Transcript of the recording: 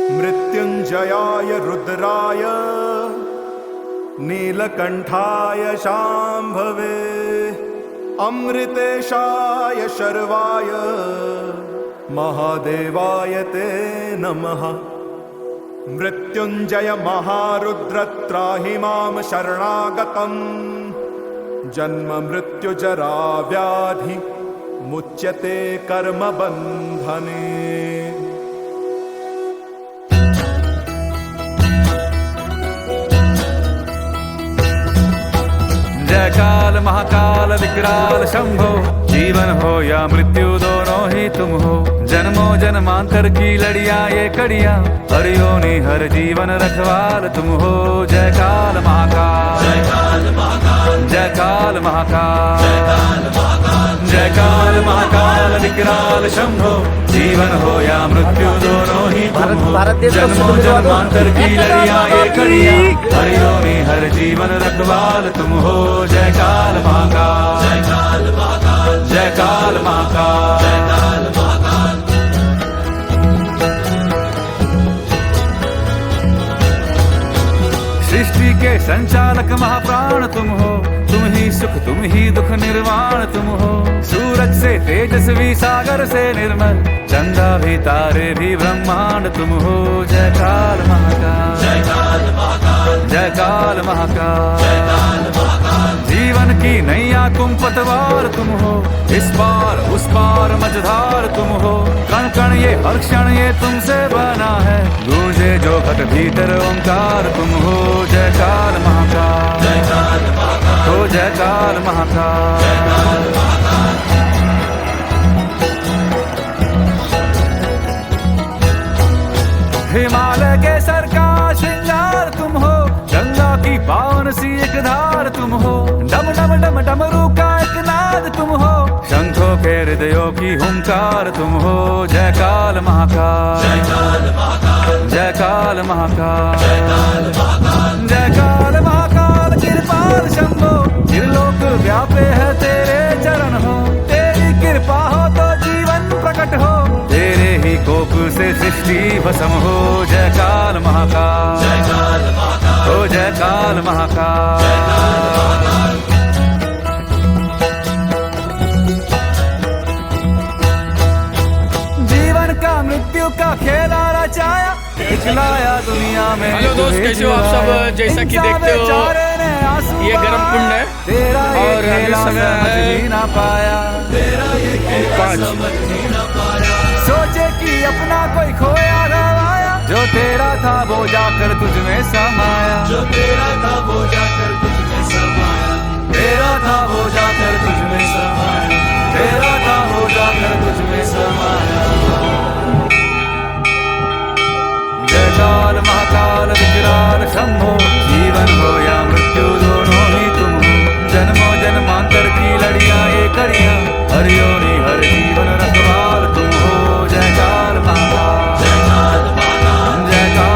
मृत्युंजयाय रुद्राय नीलकंठाय शांभवे अमृतेशाय शर्वाय महादेवाय ते नमः। मृत्युंजय महारुद्र त्राहि मां शरणागतम् जन्म मृत्यु जरा व्याधि मुच्यते कर्म बंधने। जय काल महाकाल विकराल शंभो, जीवन हो या मृत्यु दोनों ही तुम हो। जन्मों जन्मांतर की लड़ियां ये कड़ियां, हर योनि हर जीवन रखवाल तुम हो। जय काल महाकाल, जय काल महाकाल, जय काल महाकाल, जय काल महाकाल, जय काल महाकाल विकराल शंभो, जीवन हो या मृत्यु दोनों ही तुम हो। जन्मों जन्मांतर की लड़ियां ये कड़ियां, हर योनि हर जीवन रखवाल तुम हो। जय काल महाकाल, जय काल महाकाल, जय काल महाकाल, जय काल महाकाल। सृष्टि के संचालक महाप्राण तुम हो, तुम ही सुख तुम ही दुख निर्वाण तुम हो। सूरज से तेजस्वी सागर से निर्मल, चंदा भी तारे भी ब्रह्मांड तुम हो। जय काल महाकाल, जय काल महाकाल, जय काल महाकाल, जय काल महाकाल। जीवन की नैया तुम पतवार तुम हो, इस पार उस पार मझधार तुम हो। कण कण ये हर क्षण ये तुमसे बना है, गूंजे जो घट भीतर ओंकार तुम हो। जय काल महाकाल, जय काल महाकाल, हो जय काल महाकाल, जय काल महाकाल। हिमालय के सर का श्रृंगार तुम हो, गंगा की पावन सी एक धार तुम हो। डम डम डम डमरू का एक नाद तुम हो, शंखों के हृदयों की हुंकार तुम हो। जय काल महाकाल, जय काल महाकाल, जय काल महाकाल, जय काल महाकाल, जय काल महाकाल। कृपाल शंभो, त्रिलोक व्यापे है तेरे चरण हो। तेरी कृपा हो तो जीवन प्रकट हो, तेरे ही कोप से सृष्टि भस्म हो। जय काल महाकाल, जय काल महाकाल, हो जय काल महाकाल, जय काल महाकाल। जीवन का मृत्यु का खेला रचाया, दिखलाया दुनिया में। हेलो दोस्त, कैसे हो आप सब। जैसा कि देखते हो ये गर्म कुंड है और इस समय है ना पाया, 5। सोचे कि अपना कोई खोया गवाया, जो तेरा था वो जाकर तुझ में समाया। जो तेरा था वो जाकर तुझ में समाया, तेरा था वो जाकर तुझ में समाया, तेरा था वो जाकर तुझ में समाया। जय काल महाकाल विकराल शंभो, जीवन हो या मृत्यु दोनों ही तुम हो। जन्मों जन्मांतर की लड़ियां ये कड़ियां, हर योनि हर जीवन